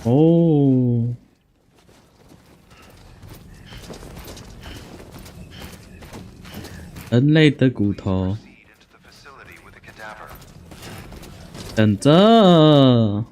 哦，人类的骨头，等着。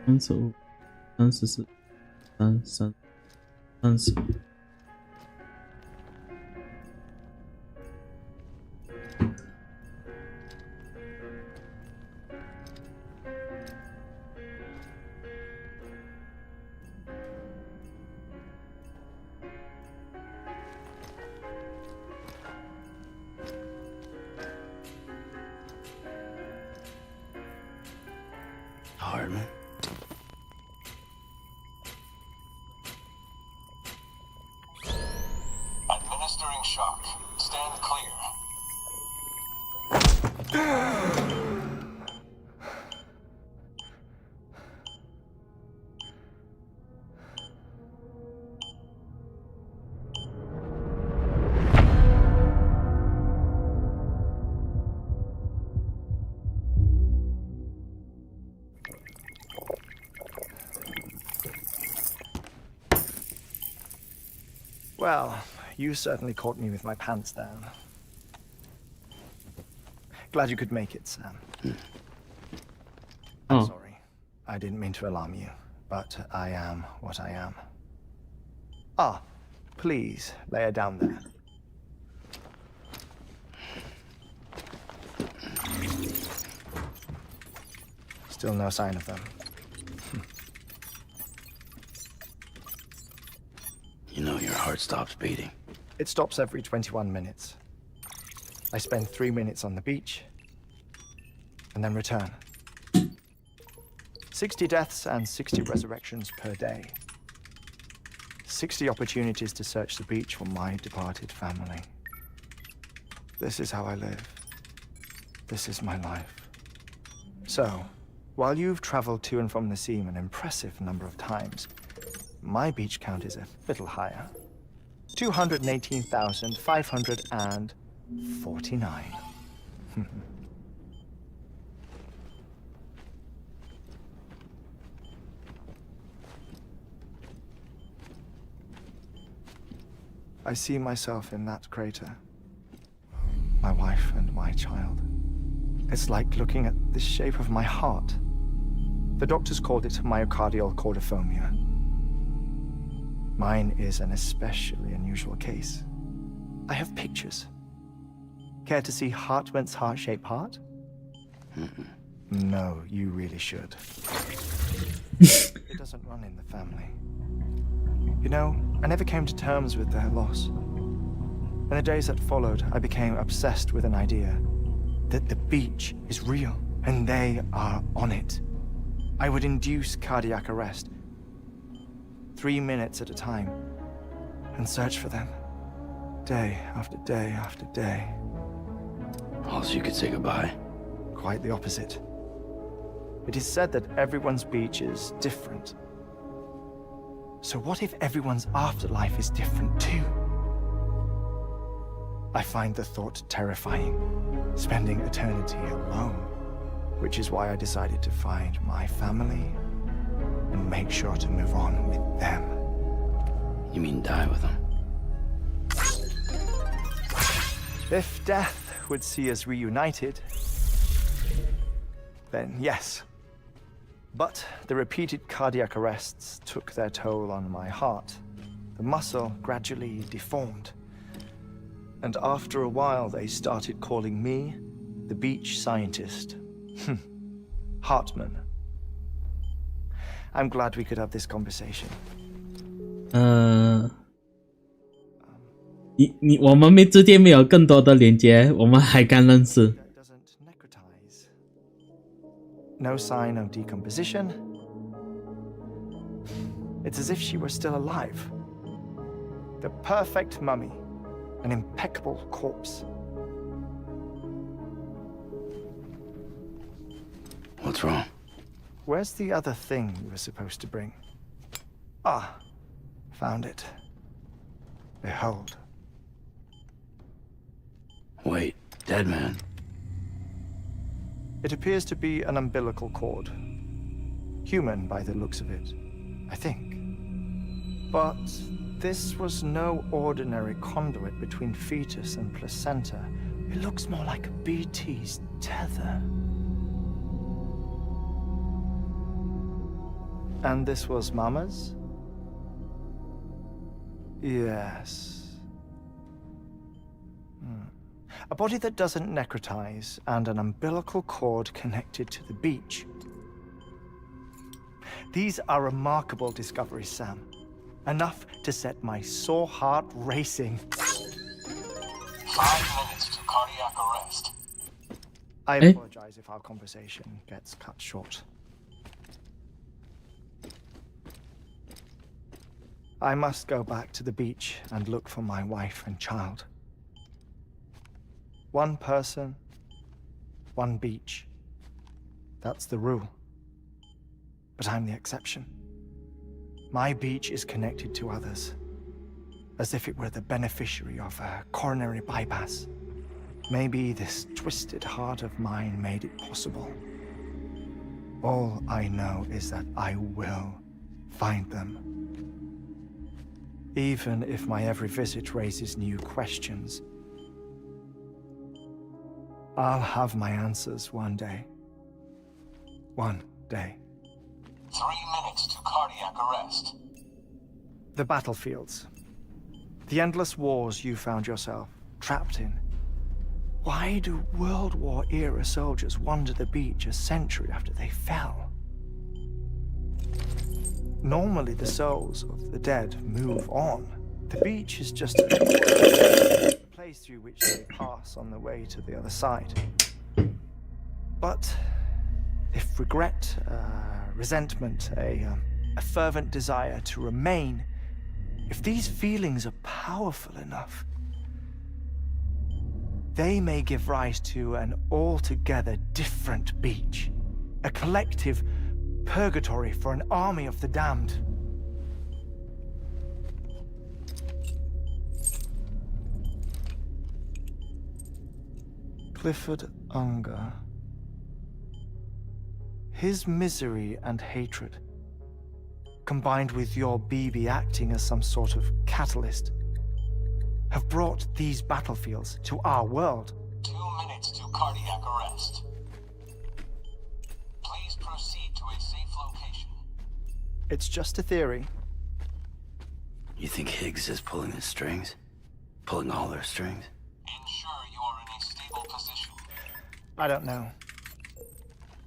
35、34、33、30。Hardman. Administering shock. Stand clear. Well, you certainly caught me with my pants down. Glad you could make it, Sam. I'm sorry. I didn't mean to alarm you, but I am what I am. Ah, please lay her down there. Still no sign of them. You know your heart stops beating. It stops every 21 minutes. I spend 3 minutes on the beach, and then return. 60 deaths and 60 resurrections per day. 60 opportunities to search the beach for my departed family. This is how I live. This is my life. So, while you've traveled to and from the sea an impressive number of times, my beach count is a little higher. 218,549. I see myself in that crater. My wife and my child. It's like looking at the shape of my heart. The doctors called it myocardial cordiformia. Mine is an especially unusual case. I have pictures. Care to see Hartman's heart-shaped heart? No, you really should. It doesn't run in the family. You know, I never came to terms with their loss. In the days that followed, I became obsessed with an idea that the beach is real and they are on it. I would induce cardiac arrest 3 minutes at a time, and search for them, day after day after day. Also, you could say goodbye. Quite the opposite. It is said that everyone's beach is different. So what if everyone's afterlife is different too? I find the thought terrifying, spending eternity alone, which is why I decided to find my family and make sure to move on with them. You mean die with them? If death would see us reunited, then yes. But the repeated cardiac arrests took their toll on my heart. The muscle gradually deformed. And after a while, they started calling me the beach scientist. Hartman. I'm glad we could have this conversation. 我们之间没有更多的连接，我们还刚认识。Doesn't necrotize. No sign of decomposition. It's as if she were still alive. The perfect mummy. An impeccable corpse. What's wrong? Where's the other thing you were supposed to bring? Ah, found it. Behold. Wait, dead man. It appears to be an umbilical cord. Human by the looks of it, I think. But this was no ordinary conduit between fetus and placenta. It looks more like a BT's tether. And this was Mama's? Yes. A body that doesn't necrotize and an umbilical cord connected to the beach. These are remarkable discoveries, Sam. Enough to set my sore heart racing. 5 minutes to cardiac arrest. I apologize if our conversation gets cut short. I must go back to the beach and look for my wife and child. One person, one beach. That's the rule. But I'm the exception. My beach is connected to others, as if it were the beneficiary of a coronary bypass. Maybe this twisted heart of mine made it possible. All I know is that I will find them. Even if my every visit raises new questions, I'll have my answers one day. One day. 3 minutes to cardiac arrest. The battlefields. The endless wars you found yourself trapped in. Why do World War era soldiers wander the beach a century after they fell? Normally the souls of the dead move on. The beach is just a place through which they pass on the way to the other side. But if regret, resentment, a fervent desire to remain, if these feelings are powerful enough, they may give rise to an altogether different beach, a collective purgatory for an army of the damned. Clifford Unger. His misery and hatred, combined with your BB acting as some sort of catalyst, have brought these battlefields to our world. 2 minutes to cardiac arrest. Please proceed to a safe location. It's just a theory. You think Higgs is pulling the strings? Pulling all their strings? Ensure you are in a stable position. I don't know.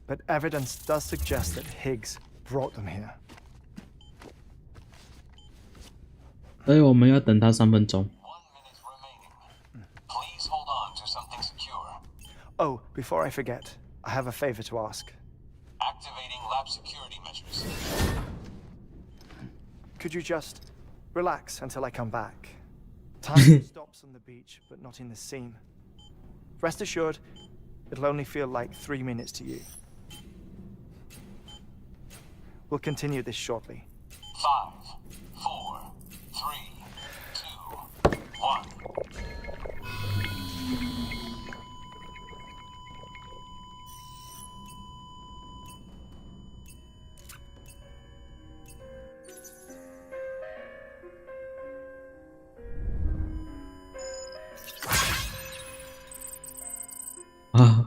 But evidence does suggest that Higgs brought them here. 所以我们要等他3分钟。 1 minute remaining. Please hold on to something secure. Oh, before I forget, I have a favor to ask. Activating lab security measures. Could you just relax until I come back? Time stops on the beach, but not in the scene. Rest assured, it'll only feel like 3 minutes to you. We'll continue this shortly. 5, 4, 3, 2, 1. Ah.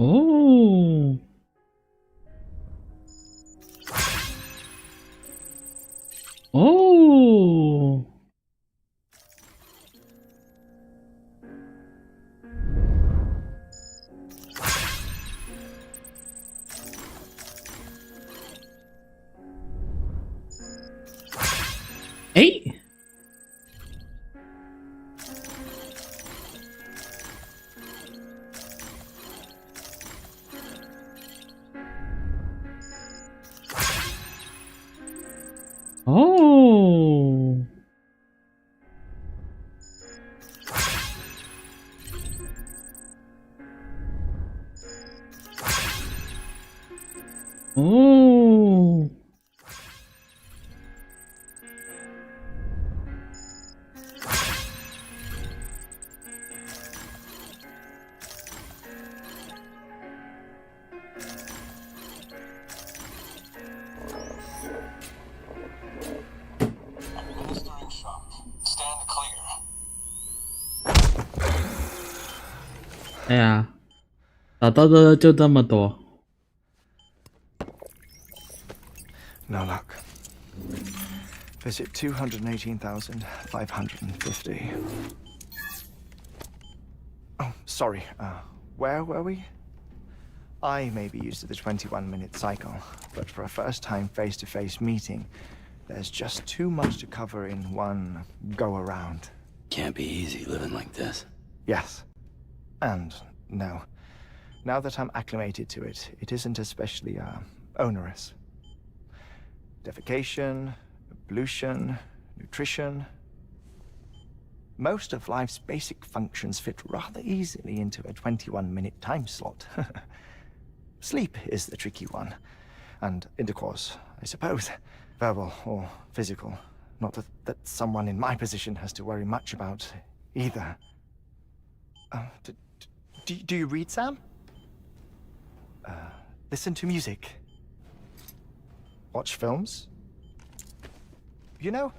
哦，哦，哎。哦，哦，Minister in shock. Stand clear. 哎呀，找到的就这么多。No luck. Visit 218,550. Oh, sorry. Where were we? I may be used to the 21-minute cycle, but for a first-time face-to-face meeting, there's just too much to cover in one go-around. Can't be easy living like this. Yes. And no. Now that I'm acclimated to it, it isn't especially, onerous. Defecation, ablution, nutrition. Most of life's basic functions fit rather easily into a 21-minute time slot. Sleep is the tricky one. And intercourse, I suppose. Verbal or physical. Not that someone in my position has to worry much about either. Do you read, Sam? Listen to music. Watch films? You know,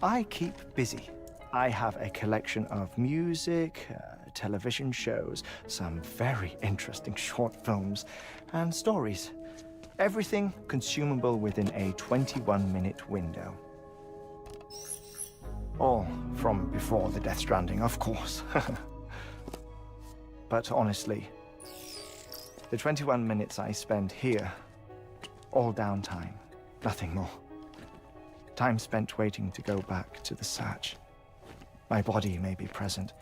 I keep busy. I have a collection of music, television shows, some very interesting short films, and stories. Everything consumable within a 21-minute window. All from before the Death Stranding, of course. But honestly, the 21 minutes I spend here, all downtime, nothing more. Time spent waiting to go back to the search. My body may be present,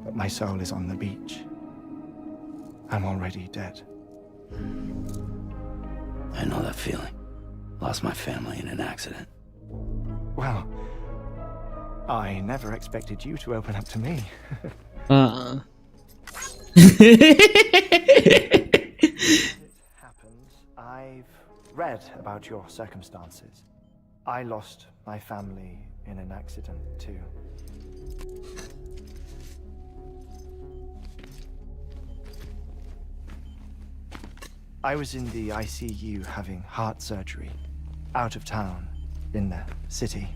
but my soul is on the beach. I'm already dead. I know that feeling. Lost my family in an accident. Well, I never expected you to open up to me. It happens. I've read about your circumstances. I lost my family in an accident too. I was in the ICU having heart surgery, out of town, in the city.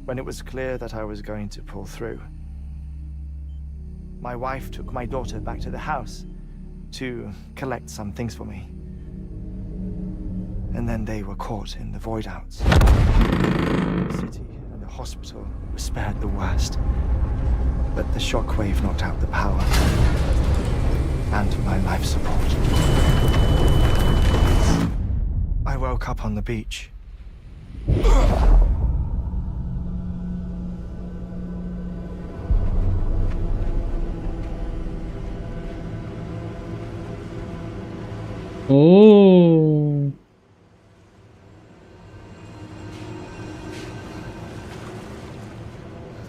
When it was clear that I was going to pull through, my wife took my daughter back to the house to collect some things for me. And then they were caught in the void outs. The city and the hospital were spared the worst, but the shockwave knocked out the power and my life support. I woke up on the beach. Oh.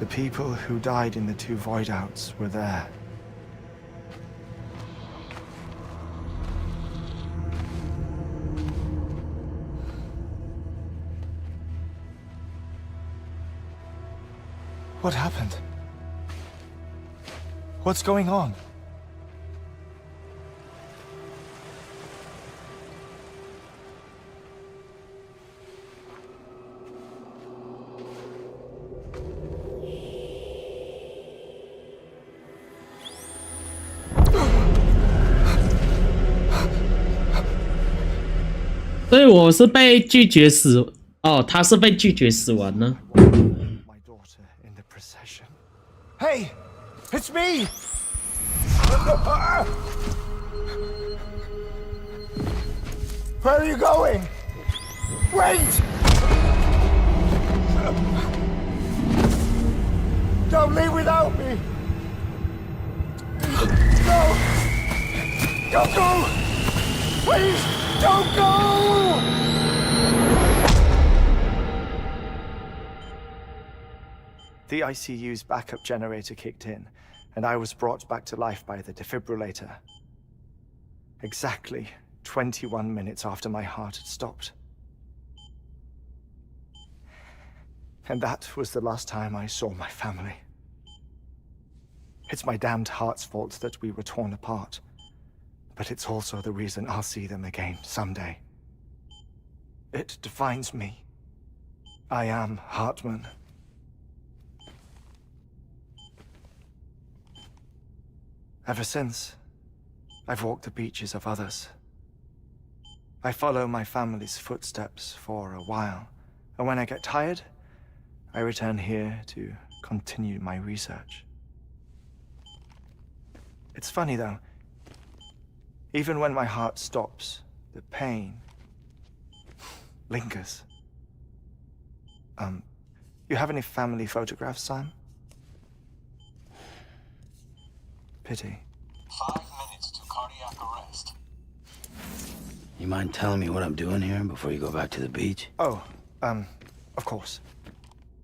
The people who died in the two void outs were there. What happened? What's going on? 所以我是被拒绝死哦，他是被拒绝死亡呢。My daughter in the procession. Hey, it's me. Where are you going? Wait! Don't leave without me. No! Don't go! Please, don't go! The ICU's backup generator kicked in, and I was brought back to life by the defibrillator. Exactly 21 minutes after my heart had stopped. And that was the last time I saw my family. It's my damned heart's fault that we were torn apart, but it's also the reason I'll see them again someday. It defines me. I am Hartman. Ever since, I've walked the beaches of others. I follow my family's footsteps for a while, and when I get tired, I return here to continue my research. It's funny though, even when my heart stops, the pain lingers. You have any family photographs, Sam? Pity. 5 minutes to cardiac arrest. You mind telling me what I'm doing here before you go back to the beach? Oh, of course.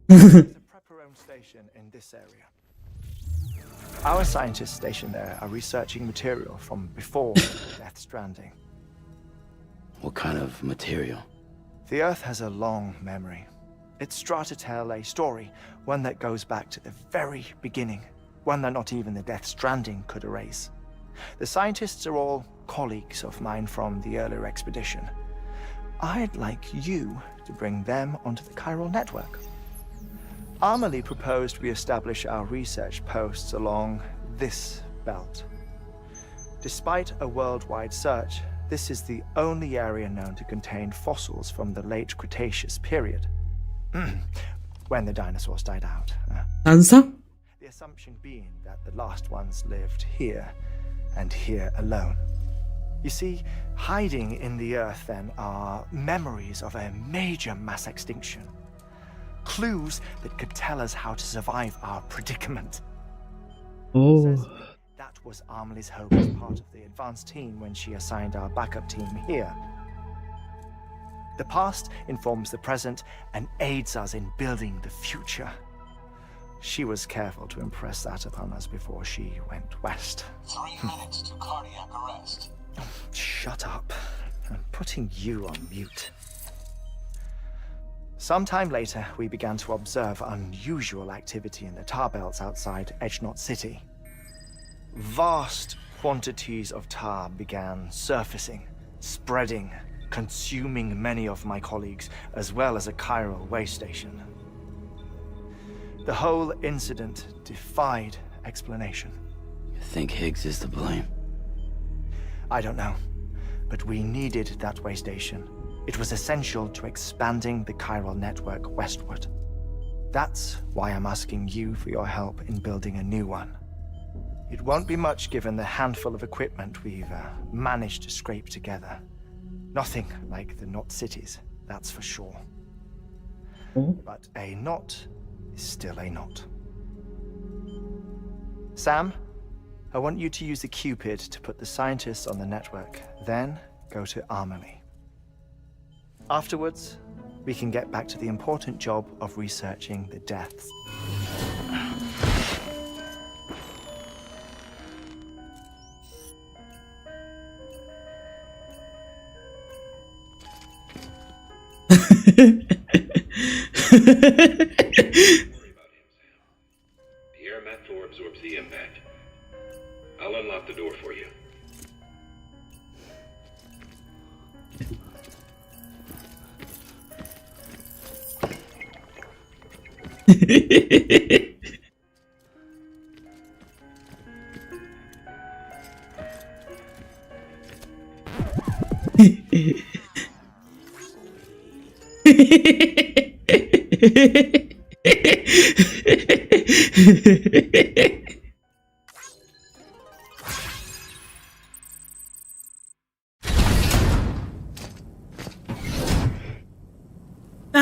There's a prepper-owned station in this area. Our scientists stationed there are researching material from before Death Stranding. What kind of material? The Earth has a long memory. It's trying to tell a story, one that goes back to the very beginning, one that not even the Death Stranding could erase. The scientists are all colleagues of mine from the earlier expedition. I'd like you to bring them onto the chiral network. Amelie proposed we establish our research posts along this belt. Despite a worldwide search, this is the only area known to contain fossils from the late Cretaceous period, when the dinosaurs died out. The assumption being that the last ones lived here, and here alone. You see, hiding in the Earth then are memories of a major mass extinction. Clues that could tell us how to survive our predicament. Oh. That was Amelie's hope as part of the advanced team when she assigned our backup team here. The past informs the present and aids us in building the future. She was careful to impress that upon us before she went west. 3 minutes to cardiac arrest. Shut up. I'm putting you on mute. Sometime later, we began to observe unusual activity in the tar belts outside Edgenot City. Vast quantities of tar began surfacing, spreading, consuming many of my colleagues, as well as a chiral way station. The whole incident defied explanation. You think Higgs is to blame? I don't know, but we needed that way station. It was essential to expanding the chiral network westward. That's why I'm asking you for your help in building a new one. It won't be much given the handful of equipment we've managed to scrape together. Nothing like the knot cities, that's for sure. But a knot is still a knot. Sam, I want you to use the Cupid to put the scientists on the network, then go to Amelie. Afterwards, we can get back to the important job of researching the deaths. The air mat floor absorbs the impact. I'll unlock the door for you.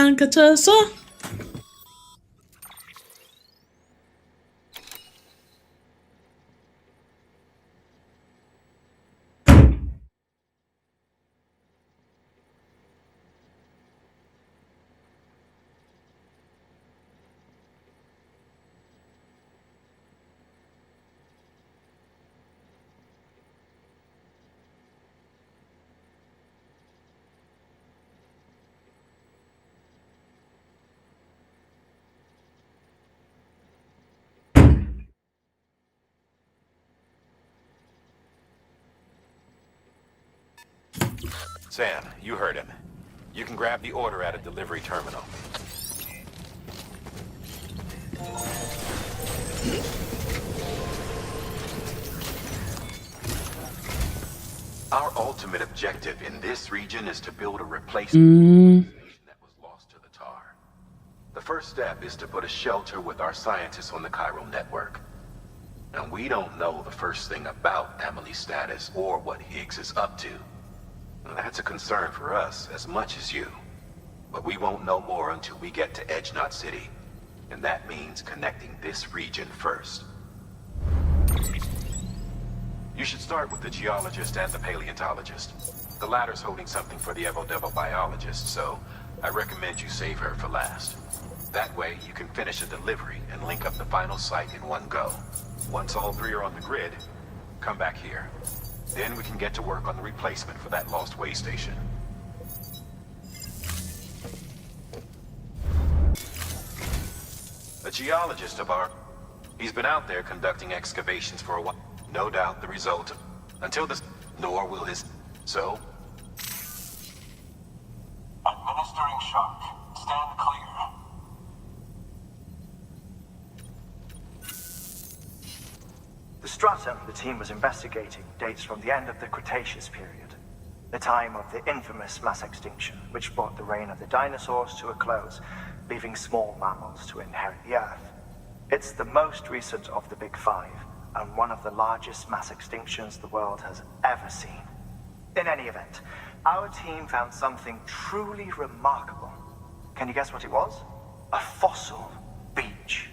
上个厕所。Sam, you heard him. You can grab the order at a delivery terminal. Our ultimate objective in this region is to build a replacement that was lost to the tar. The first step is to put a shelter with our scientists on the Chiral network. And we don't know the first thing about Emily's status or what Higgs is up to. That's a concern for us as much as you. But we won't know more until we get to Edge Knot City. And that means connecting this region first. You should start with the geologist and the paleontologist. The latter's holding something for the Evo-Devo biologist, so I recommend you save her for last. That way, you can finish a delivery and link up the final site in one go. Once all three are on the grid, come back here. Then we can get to work on the replacement for that lost way station. A geologist of our... He's been out there conducting excavations for a while. No doubt the result of... Until this... Nor will his... So? Administering shock. Stand clear. The stratum the team was investigating dates from the end of the Cretaceous period, the time of the infamous mass extinction, which brought the reign of the dinosaurs to a close, leaving small mammals to inherit the Earth. It's the most recent of the Big Five, and one of the largest mass extinctions the world has ever seen. In any event, our team found something truly remarkable. Can you guess what it was? A fossil beach.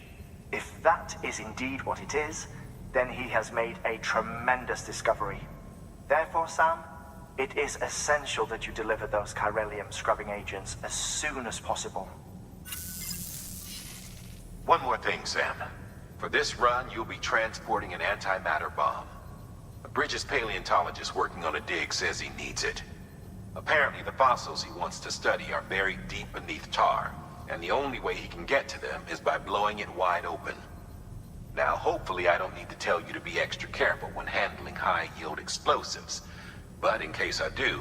If that is indeed what it is, then he has made a tremendous discovery. Therefore, Sam, it is essential that you deliver those chiralium scrubbing agents as soon as possible. One more thing, Sam. For this run, you'll be transporting an antimatter bomb. A Bridges paleontologist working on a dig says he needs it. Apparently, the fossils he wants to study are buried deep beneath tar, and the only way he can get to them is by blowing it wide open. Now, hopefully I don't need to tell you to be extra careful when handling high-yield explosives. But in case I do,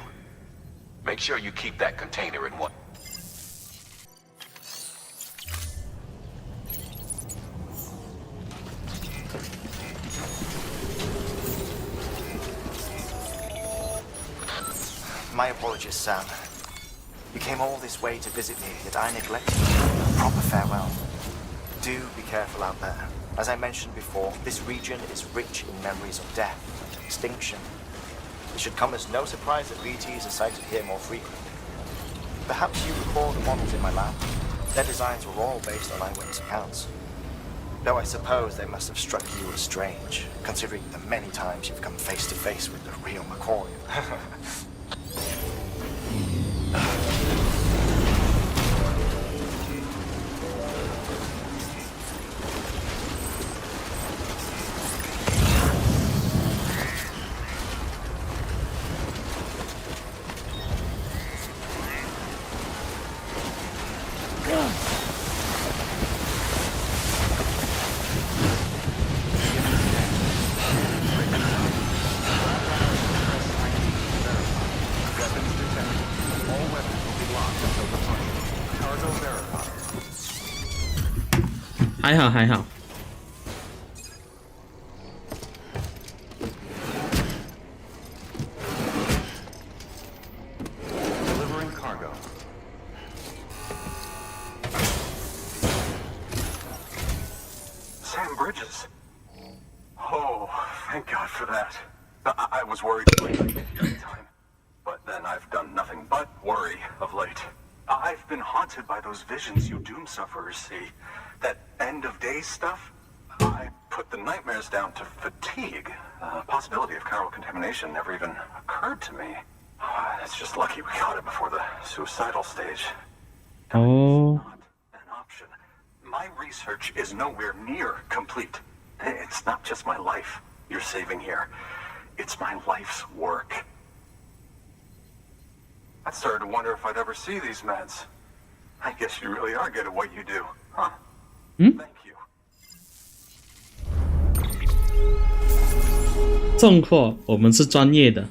make sure you keep that container in one. My apologies, Sam. You came all this way to visit me, yet I neglected you. A proper farewell. Do be careful out there. As I mentioned before, this region is rich in memories of death and extinction. It should come as no surprise that BTs are sighted here more frequently. Perhaps you recall the models in my lab? Their designs were all based on eyewitness accounts. Though I suppose they must have struck you as strange, considering the many times you've come face to face with the real McCoy.还好还好。damn bridges. Oh, thank God for that. I was worried time, but then I've done nothing but worry of late. I've been haunted by those visions you doom sufferers see. That end of days stuff. I put the nightmares down to fatigue. The possibility of chiral contamination never even occurred to me. It's just lucky we caught it before the suicidal stage. Oh. Not an option. My research is nowhere near complete. It's not just my life you're saving here. It's my life's work. I started to wonder if I'd ever see these meds. I guess you really are good at what you do, huh? Thank you. 送货，我们是专业的。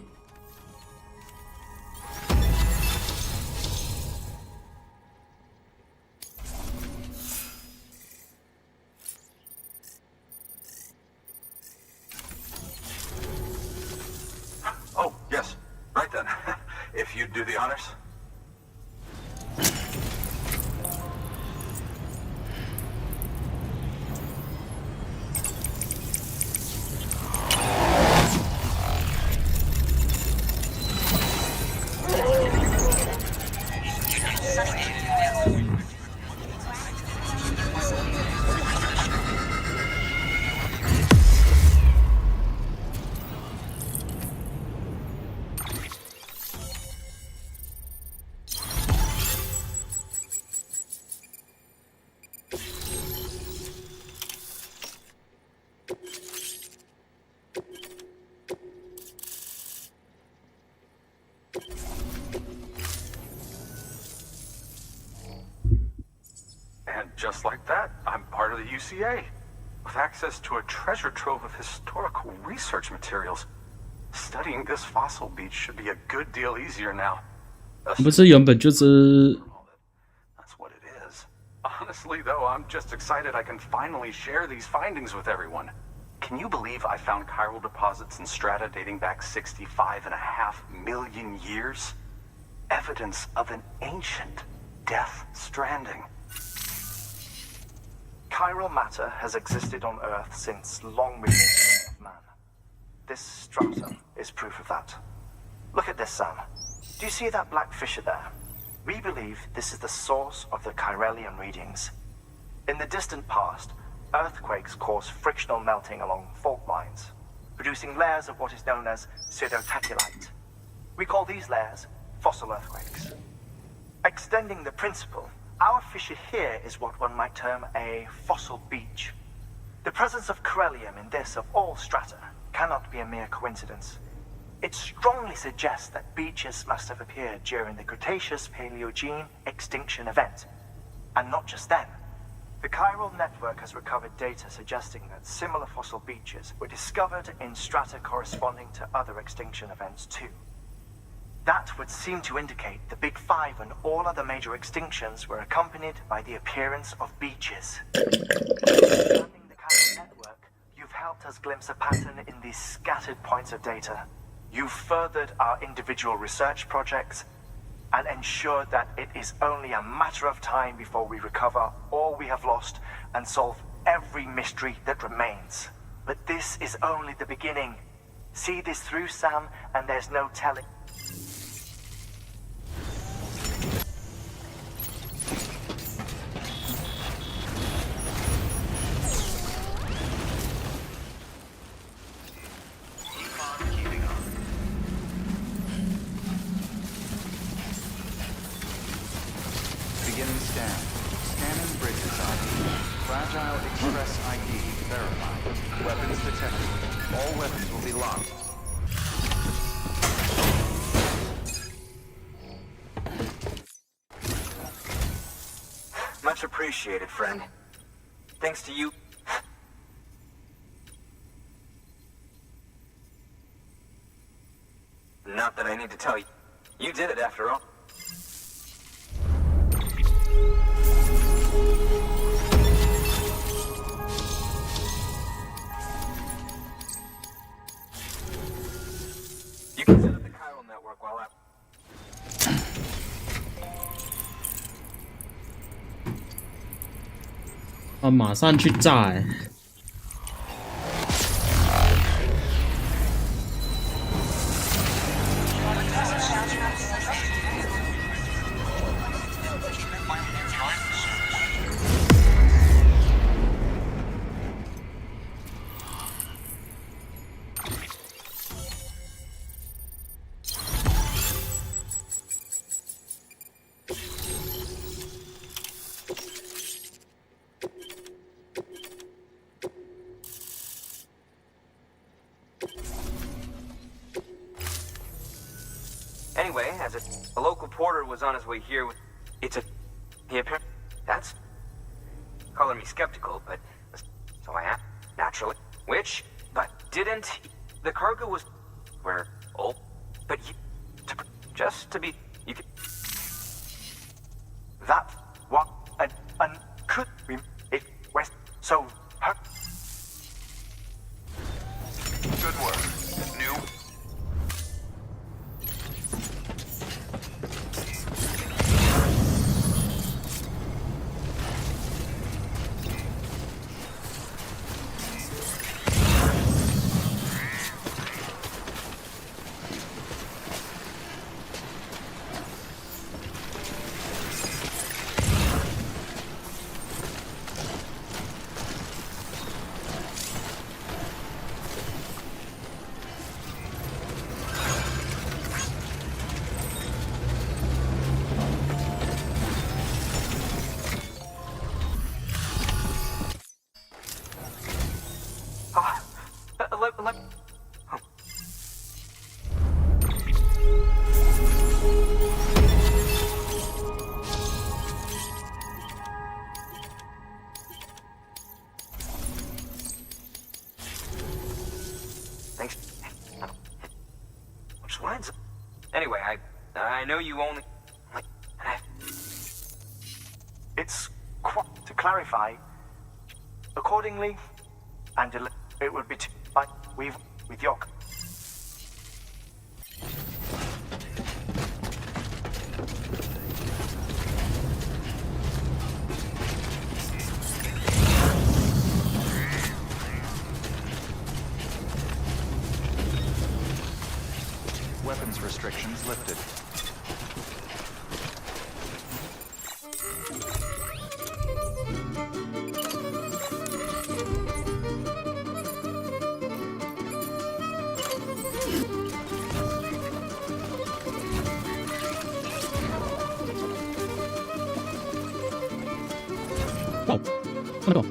Oh, yes. Right then. If you'd do the honors. Just like that, I'm part of the UCA, with access to a treasure trove of historical research materials. Studying this fossil beach should be a good deal easier now. 不是原本就是 That's what it is. Honestly, though, I'm just excited I can finally share these findings with everyone. Can you believe I found chiral deposits in strata dating back 65.5 million years? Evidence of an ancient death stranding. Chiral matter has existed on Earth since long before the dawn of man. This strata is proof of that. Look at this, Sam. Do you see that black fissure there? We believe this is the source of the Chiralian readings. In the distant past, earthquakes cause frictional melting along fault lines, producing layers of what is known as pseudotachylite. We call these layers fossil earthquakes. Extending the principle, our fissure here is what one might term a fossil beach. The presence of chiralium in this of all strata cannot be a mere coincidence. It strongly suggests that beaches must have appeared during the Cretaceous-Paleogene extinction event. And not just then. The chiral network has recovered data suggesting that similar fossil beaches were discovered in strata corresponding to other extinction events too. That would seem to indicate the Big Five and all other major extinctions were accompanied by the appearance of beaches. Understanding the chiral network, you've helped us glimpse a pattern in these scattered points of data. You've furthered our individual research projects and ensured that it is only a matter of time before we recover all we have lost and solve every mystery that remains. But this is only the beginning. See this through, Sam, and there's no telling. Beginning scan. Scanning bridges ID. Fragile Express ID verified. Weapons detected. All weapons will be locked. Much appreciated, friend. Thanks to you. Not that I need to tell you. You did it after all. You can set up the chiral network while I'm... 马上去炸欸 Anyway, as a local porter was on his way here with... He apparently... That's... Color me skeptical, but... So I am, naturally. Which... But didn't... The cargo was... Where... Oh... But you... Just to be... You could... That... What... And could we... It... West... So... Her... Good work. New. Let... Oh. Thanks. Which lines? Anyway, I know you only... It's quite to clarify. Accordingly, and it would be with your... Weapons restrictions lifted. Wow, what go?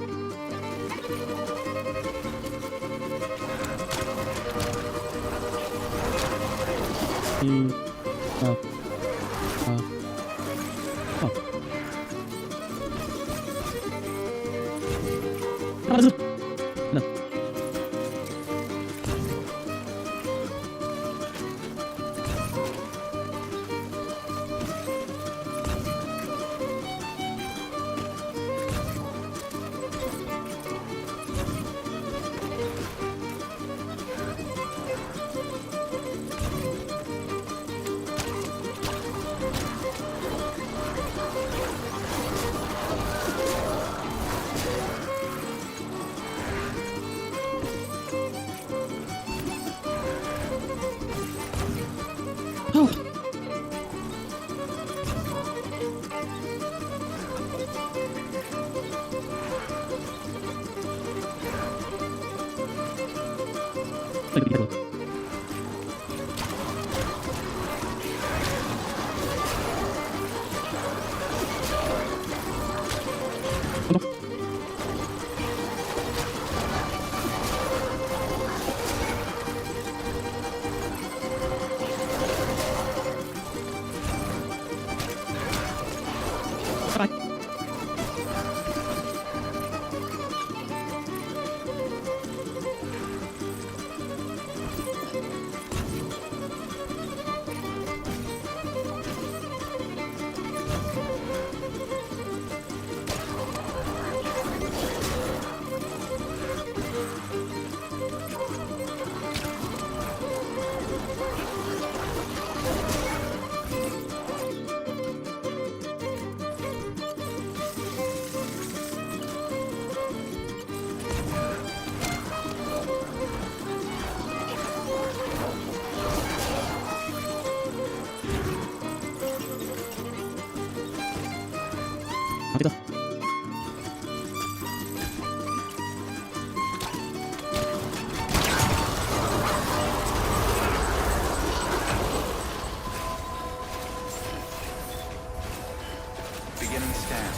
Beginning scan.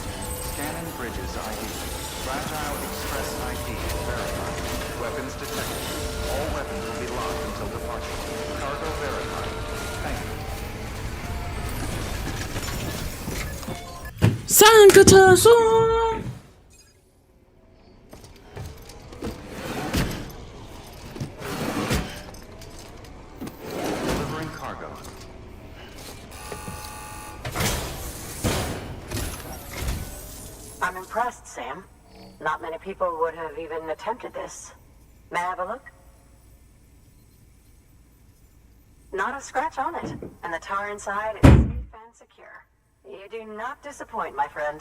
Scanning bridges ID. Fragile Express ID verified. Weapons detected. All weapons will be locked until departure. Cargo verified. Thank you. 上个厕所。Delivering cargo. I'm impressed, Sam. Not many people would have even attempted this. May I have a look? Not a scratch on it, and the tar inside is safe and secure. You do not disappoint, my friend.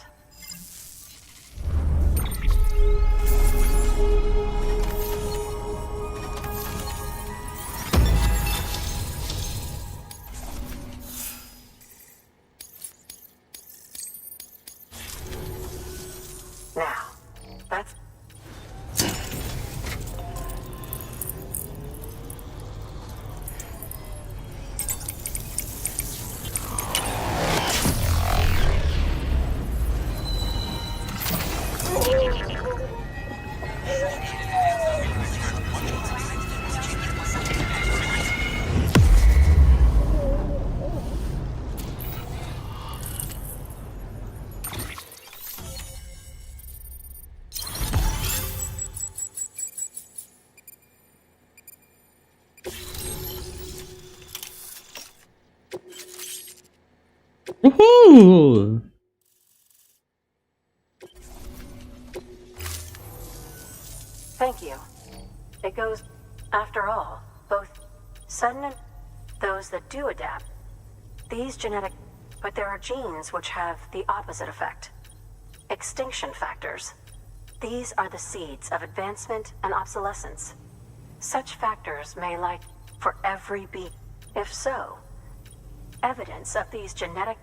Now, that's... Woohoo! Thank you. It goes, after all, both sudden and those that do adapt. These genetic, but there are genes which have the opposite effect. Extinction factors. These are the seeds of advancement and obsolescence. Such factors may lie for every being. If so, evidence of these genetic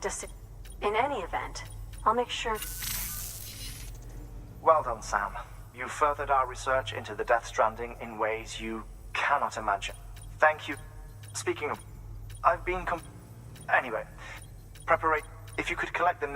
in any event, I'll make sure. Well done, Sam. You furthered our research into the Death Stranding in ways you cannot imagine. Thank you. Speaking of, I've been anyway, preparation. If you could collect the